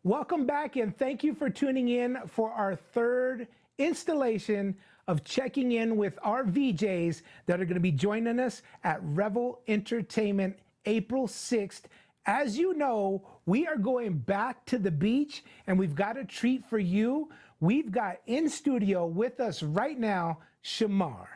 Welcome back, and thank you for tuning in for our third installation of checking in with our VJs that are going to be joining us at Revel Entertainment April 6th. As you know, we are going back to the beach, and we've got a treat for you. We've got in studio with us right now, Chamar.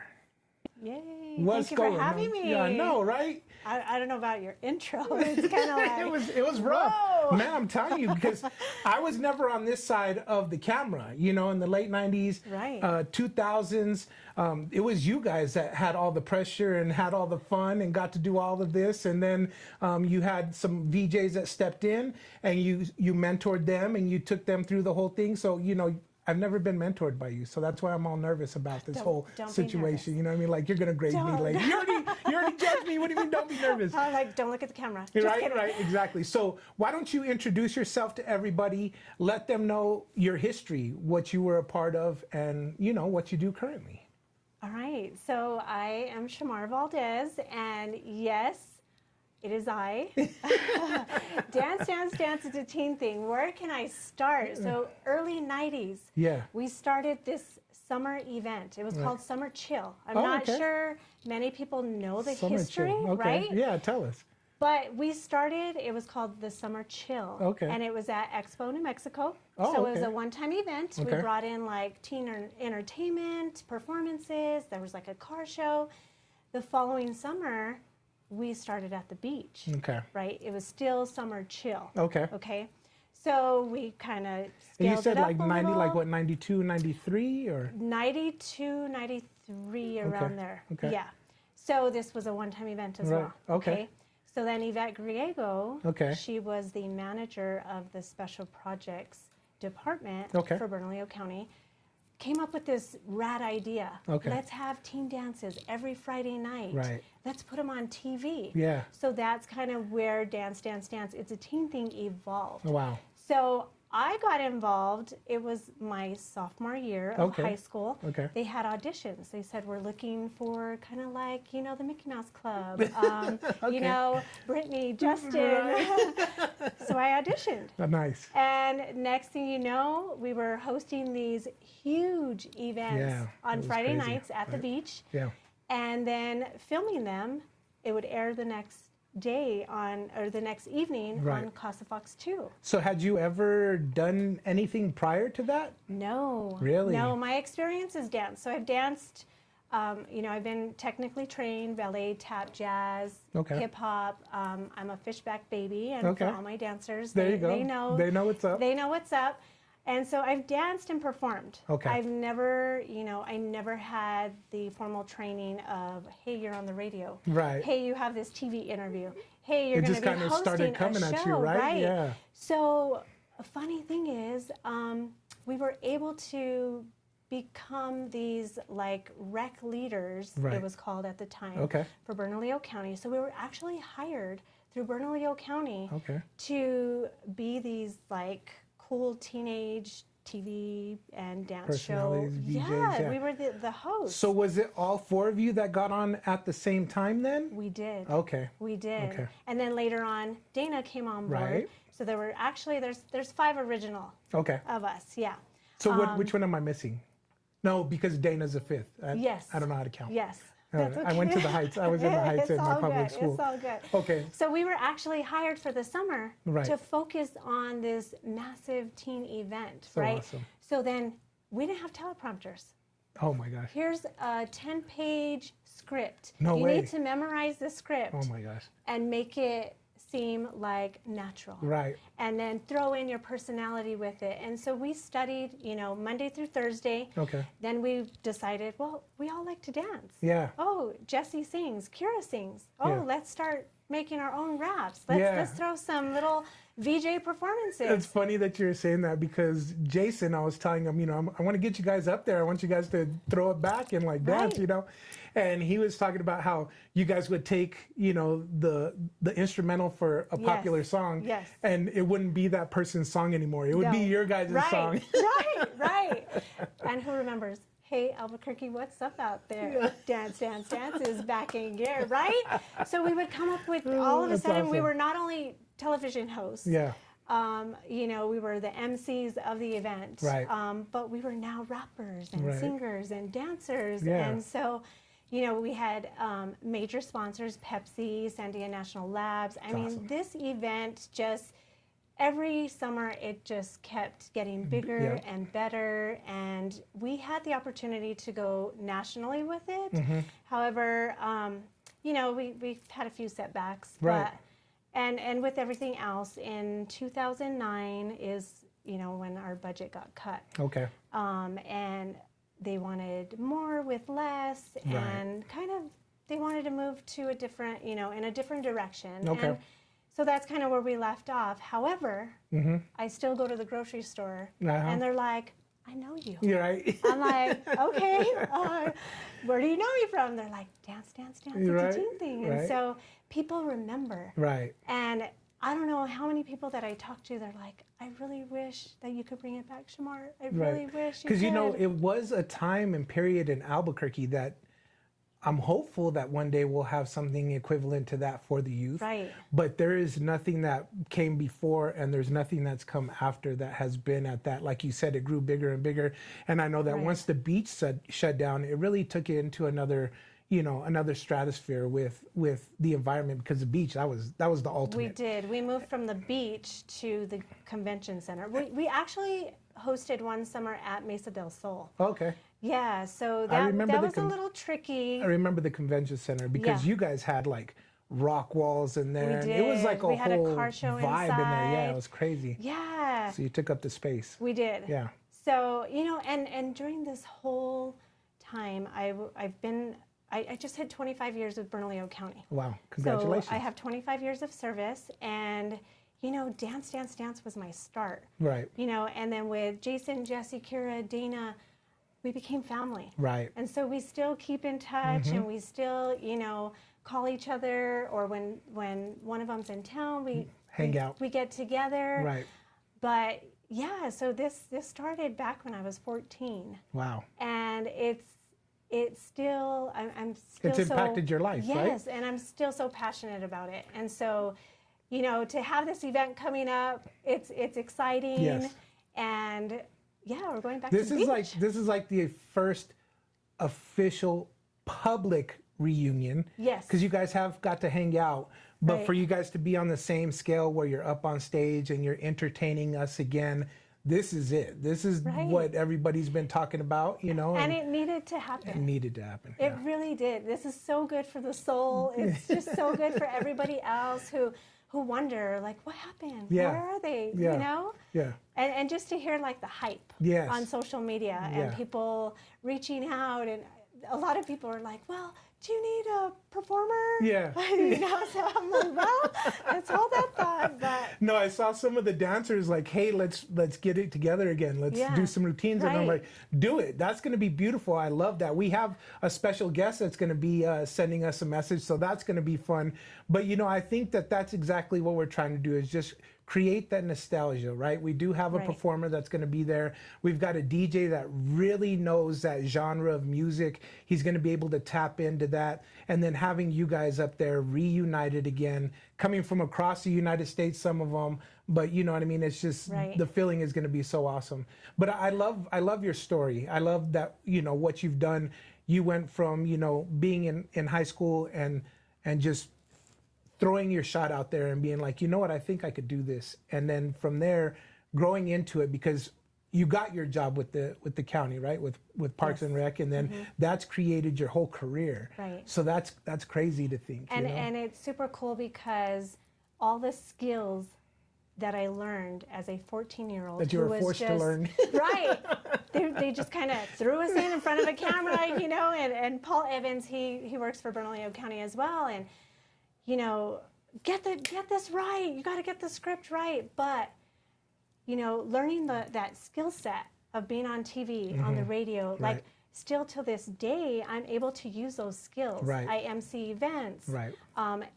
Yay. What's Thank you going for having on? me. Yeah, I know, right? I don't know about your intro. It's kind of like... it was rough. Whoa. Man, I'm telling you, because I was never on this side of the camera, you know, in the late 90s, Right. 2000s. It was you guys that had all the pressure and had all the fun and got to do all of this. And then you had some VJs that stepped in and you mentored them and you took them through the whole thing. So, you know, I've never been mentored by you, so that's why I'm all nervous about this whole situation. You know what I mean? Like, you're gonna grade me later. You already judged me. What do you mean? Don't be nervous. I'm like, don't look at the camera. Right, exactly. So why don't you introduce yourself to everybody? Let them know your history, what you were a part of, and you know what you do currently. All right. So I am Chamar Valdez, and yes, it is I. Dance is a teen thing. Where can I start? So early 90s. Yeah. We started this summer event. It was called Summer Chill. I'm not sure many people know the history, right? Yeah, tell us. But we started, it was called the Summer Chill. Okay. And it was at Expo, New Mexico. Oh, so it was a one-time event. Okay. We brought in like teen entertainment, performances. There was like a car show. The following summer, we started at the beach. Okay. Right? It was still Summer Chill. Okay. Okay. So we kind of scaled it up. You said like 90, little. like what, 92, 93 or? 92, 93, around there. Okay. Yeah. So this was a one-time event as well. Okay. So then Yvette Griego, she was the manager of the Special Projects Department for Bernalillo County, came up with this rad idea. Let's have teen dances every Friday night. Right. Let's put them on TV. Yeah. So that's kind of where Dance, It's a Teen thing evolved. Oh, wow. So I got involved. It was my sophomore year of high school. They had auditions. They said, we're looking for kind of like, you know, the Mickey Mouse Club, you know, Brittany, Justin. So I auditioned. Oh, nice. And next thing you know, we were hosting these huge events on Friday nights at the beach. Yeah. And then filming them. It would air the next day or the next evening on Casa Fox 2. So had you ever done anything prior to that? No. Really? No, my experience is dance. So I've danced, you know, I've been technically trained, ballet, tap, jazz, hip hop. I'm a fishback baby, and for all my dancers, there you go. They know what's up. They know what's up. And so I've danced and performed. I've never, you know, I never had the formal training of, hey, you're on the radio. Right. Hey, you have this TV interview. Hey, you're going to be hosting a show. It just kind of started coming at you, right? Yeah. So a funny thing is, we were able to become these like rec leaders, it was called at the time, for Bernalillo County. So we were actually hired through Bernalillo County to be these like cool teenage TV and dance show. VJs, we were the hosts. So was it all four of you that got on at the same time then? We did. We did. And then later on, Dana came on board. Right. So there were actually, there's 5 original of us, So which one am I missing? No, because Dana's a 5th. Yes. I don't know how to count. Yes. I went to the Heights. I was in the Heights at my public school. It's all good. Okay. So we were actually hired for the summer to focus on this massive teen event, So awesome. So then we didn't have teleprompters. Oh my gosh. Here's a 10-page script. No way. You need to memorize the script. Oh my gosh. And make it seem like natural. Right. And then throw in your personality with it. And so we studied, you know, Monday through Thursday. Then we decided, well, we all like to dance. Yeah. Oh, Jesse sings, Kira sings. Oh, let's start making our own raps. Let's throw some little VJ performances. It's funny that you're saying that because Jason, I was telling him, you know, I want to get you guys up there. I want you guys to throw it back and like dance, you know. And he was talking about how you guys would take, you know, the instrumental for a popular song, and it wouldn't be that person's song anymore. It would be your guys' song. Right. And who remembers? Hey, Albuquerque, what's up out there? Dance is back in gear, right? So we would come up with, all of a sudden, we were not only television hosts, You know, we were the MCs of the event. Right. But we were now rappers and Right. singers and dancers. Yeah. And so, you know, we had major sponsors, Pepsi, Sandia National Labs. I mean, awesome. this event just, every summer, it just kept getting bigger and better. And we had the opportunity to go nationally with it. However, you know, we've had a few setbacks. Right. But, and with everything else, in 2009 is, you know, when our budget got cut. Okay. And they wanted more with less, and kind of, they wanted to move to a different, you know, in a different direction. Okay. And so that's kind of where we left off. However, I still go to the grocery store, and they're like, I know you. You're right. I'm like, okay, where do you know me from? They're like, dance, dance, dance, it's a teen thing. And so people remember. Right. And I don't know how many people that I talk to, they're like, I really wish that you could bring it back, Chamar. I really wish you could. Because, you know, it was a time and period in Albuquerque that I'm hopeful that one day we'll have something equivalent to that for the youth. Right. But there is nothing that came before, and there's nothing that's come after that has been at that. Like you said, it grew bigger and bigger. And I know that once the beach shut down, it really took it into another, you know, another stratosphere with the environment, because the beach, that was the ultimate. We did. We moved from the beach to the convention center. We actually hosted one summer at Mesa del Sol. Okay. Yeah, so that was a little tricky. I remember the convention center because you guys had like rock walls in there. We and did. it was like We a had whole a car show vibe in there. Yeah, inside. it was crazy. Yeah. So you took up the space. We did. Yeah. So, you know, and during this whole time, I just hit 25 years with Bernalillo County. Wow, congratulations. So I have 25 years of service, and, you know, Dance, Dance, Dance was my start. Right. You know, and then with Jason, Jesse, Kira, Dana, we became family. Right. And so we still keep in touch, and we still, you know, call each other, or when one of them's in town, we hang out. We get together. Right. But yeah, so this started back when I was 14. Wow. And it's still, I'm still It's impacted your life, right? Yes, and I'm still so passionate about it. And so, you know, to have this event coming up, it's exciting. Yes. And yeah, we're going back This to the beach. This is like the first official public reunion. Yes. Because you guys have got to hang out. But Right. for you guys to be on the same scale where you're up on stage and you're entertaining us again, this is it. This is what everybody's been talking about, you know. And it needed to happen. It needed to happen. It really did. This is so good for the soul. It's just so good for everybody else who wonder, like, what happened? Yeah. Where are they? Yeah. You know? Yeah. And just to hear like the hype Yes. on social media Yeah. and people reaching out, and a lot of people are like, well, do you need a performer? Yeah. You know, so I'm like, well, let's hold that thought. But No, I saw some of the dancers like, hey, let's get it together again. Let's do some routines. And I'm Right. like, do it. That's going to be beautiful. I love that. We have a special guest that's going to be sending us a message. So that's going to be fun. But, you know, I think that that's exactly what we're trying to do, is just create that nostalgia, right? We do have a performer that's going to be there. We've got a DJ that really knows that genre of music. He's going to be able to tap into that. And then having you guys up there reunited again, coming from across the United States, some of them, but you know what I mean? It's just, the feeling is going to be so awesome. But I love your story. I love that, you know, what you've done. You went from, you know, being in high school and just throwing your shot out there and being like, you know what, I think I could do this. And then from there, growing into it, because you got your job with the county, right? With Parks and Rec, and then that's created your whole career. Right. So that's crazy to think. And you know? and it's super cool because all the skills that I learned as a 14-year-old that you were forced to learn. Right. They just kind of threw us in front of a camera, you know, and Paul Evans, he works for Bernalillo County as well, and you know, get this right. You got to get the script right. But, you know, learning that skill set of being on TV, on the radio, like still to this day, I'm able to use those skills. Right. I MC events. Right.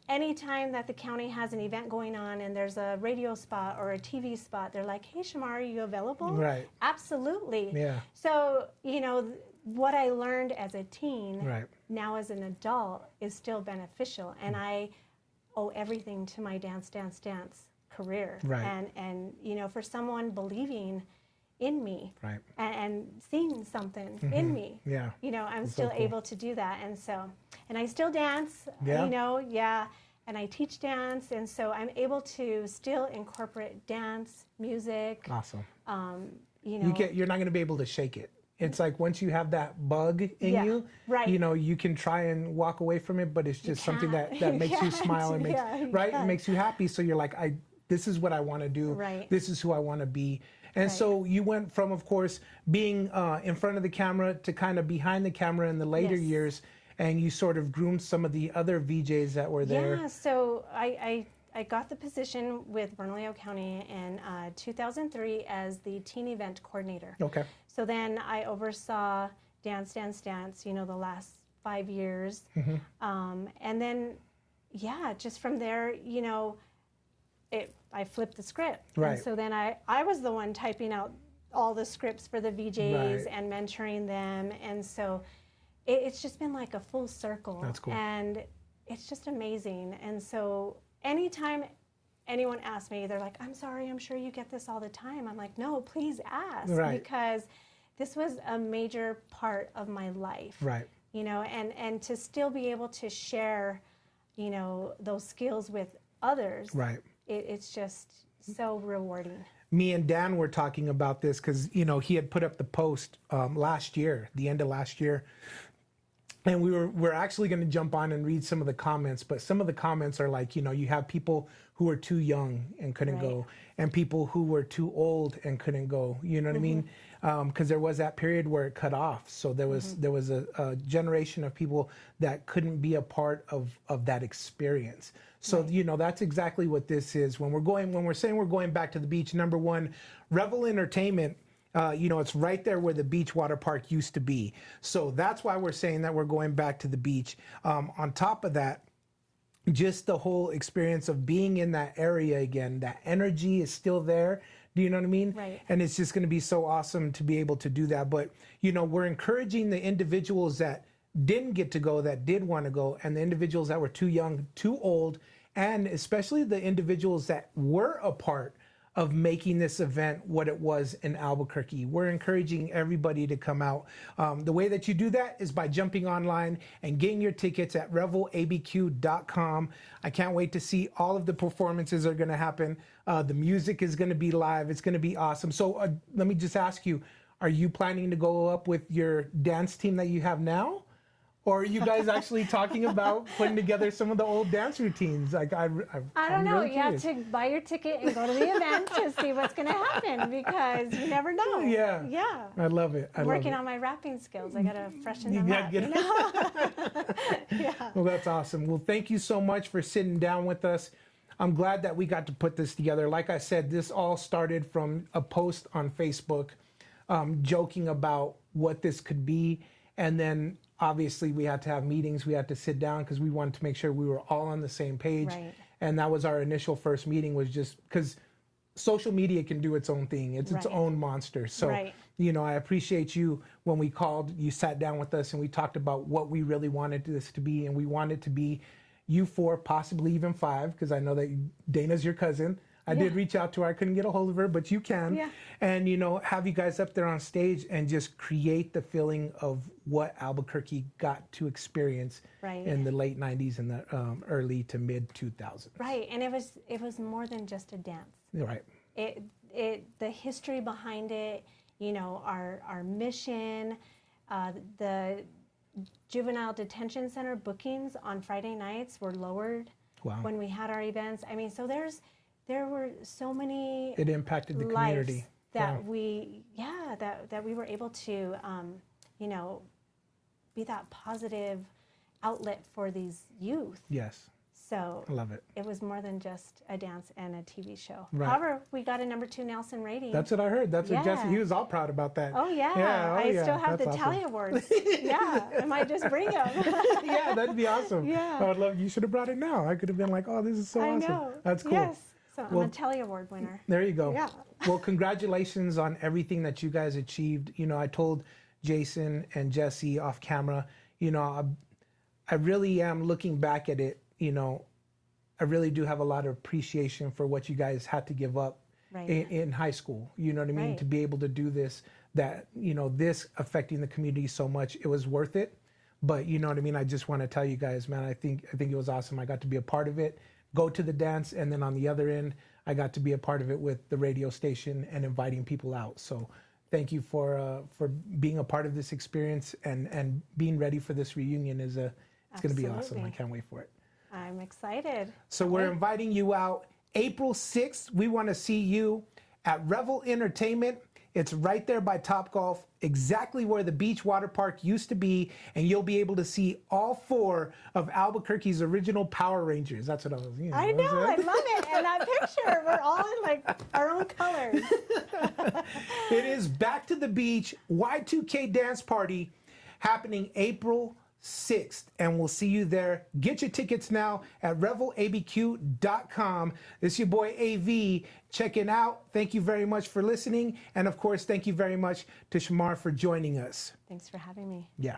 Anytime that the county has an event going on and there's a radio spot or a TV spot, they're like, hey, Chamar, are you available? Right. Absolutely. Yeah. So, you know, what I learned as a teen, now as an adult, is still beneficial. And I owe everything to my Dance, Dance, Dance career. Right. And you know, for someone believing in me, right, and seeing something in me, yeah, you know, I'm that's still so cool. able to do that. And so, and I still dance, Yeah. you know, yeah, and I teach dance, and so I'm able to still incorporate dance, music. Awesome. You know, You're not going to be able to shake it. It's like once you have that bug in Yeah, you, right. you know, you can try and walk away from it, but it's just something that makes you smile and makes, right? It makes you happy. So you're like, this is what I want to do. Right. This is who I want to be. And so you went from, of course, being in front of the camera to kind of behind the camera in the later Yes. years, and you sort of groomed some of the other VJs that were there. Yeah, so I got the position with Bernalillo County in 2003 as the teen event coordinator. Okay. So then I oversaw Dance, Dance, Dance, you know, the last 5 years. And then, yeah, just from there, you know, I flipped the script. Right. And so then I was the one typing out all the scripts for the VJs and mentoring them. And so it's just been like a full circle. That's cool. And it's just amazing. And so anytime anyone asks me, they're like, I'm sorry, I'm sure you get this all the time. I'm like, no, please ask. Right. Because this was a major part of my life. Right. You know, and to still be able to share, you know, those skills with others. Right. It's just so rewarding. Me and Dan were talking about this because, you know, he had put up the post last year, the end of last year. And we're actually going to jump on and read some of the comments, but some of the comments are like, you know, you have people who were too young and couldn't go, and people who were too old and couldn't go. You know what I mean? Because there was that period where it cut off. So there was a generation of people that couldn't be a part of that experience. So you know, that's exactly what this is. When we're saying we're going back to the beach, number one, Revel Entertainment. You know, it's right there where the beach water park used to be. So that's why we're saying that we're going back to the beach. On top of that, just the whole experience of being in that area again, that energy is still there. Do you know what I mean? Right. And it's just going to be so awesome to be able to do that. But, you know, we're encouraging the individuals that didn't get to go, that did want to go, and the individuals that were too young, too old, and especially the individuals that were a part of making this event what it was in Albuquerque. We're encouraging everybody to come out. The way that you do that is by jumping online and getting your tickets at revelabq.com. I can't wait to see all of the performances are gonna happen. The music is gonna be live. It's gonna be awesome. So let me just ask you, are you planning to go up with your dance team that you have now? Or are you guys actually talking about putting together some of the old dance routines? Like I don't know. Really you have to buy your ticket and go to the event to see what's going to happen, because you never know. Yeah. Yeah. I love it. I'm working on my rapping skills. I got to freshen them up. You know? Yeah. Well, that's awesome. Well, thank you so much for sitting down with us. I'm glad that we got to put this together. Like I said, this all started from a post on Facebook, joking about what this could be, and then obviously we had to have meetings. We had to sit down because we wanted to make sure we were all on the same page. Right. And that was our initial first meeting, was just because social media can do its own thing. It's its own monster. So, you know, I appreciate you when we called, you sat down with us and we talked about what we really wanted this to be. And we wanted to be you four, possibly even five, because I know that Dana's your cousin. I did reach out to her. I couldn't get a hold of her, but you can. Yeah. And, you know, have you guys up there on stage and just create the feeling of what Albuquerque got to experience in the late 90s and the early to mid 2000s. Right. And it was more than just a dance. Right. The history behind it, you know, our mission, the juvenile detention center bookings on Friday nights were lowered when we had our events. I mean, so there were so many. It impacted the community that we were able to, you know, be that positive outlet for these youth. Yes. So I love it. It was more than just a dance and a TV show. Right. However, we got a #2 Nelson rating. That's what I heard. That's what Jesse, he was all proud about that. Oh yeah. I still have the Tally Awards. Yeah. I might just bring them. Yeah, that'd be awesome. Yeah. I would love, you should have brought it now. I could have been like, oh, this is so awesome. know. That's cool. Yes. So I'm a Tally Award winner. There you go. Yeah. Well, congratulations on everything that you guys achieved. You know, I told Jason and Jesse off camera, you know, I really am looking back at it, you know, I really do have a lot of appreciation for what you guys had to give up in high school. You know what I mean? To be able to do this, that, you know, this affecting the community so much, it was worth it. But you know what I mean? I just want to tell you guys, man, I think it was awesome. I got to be a part of it, go to the dance, and then on the other end, I got to be a part of it with the radio station and inviting people out. So thank you for being a part of this experience, and being ready for this reunion it's going to be awesome. I can't wait for it. I'm excited. So we're inviting you out April 6th. We want to see you at Revel Entertainment. It's right there by Topgolf, exactly where the beach water park used to be, and you'll be able to see all 4 of Albuquerque's original Power Rangers. That's what I was, you know. I know, I love it. And that picture, we're all in like our own colors. It is Back to the Beach Y2K Dance Party happening April 6th, and we'll see you there. Get your tickets now at revelabq.com. This is your boy AV checking out. Thank you very much for listening, and of course, thank you very much to Chamar for joining us. Thanks for having me. Yeah.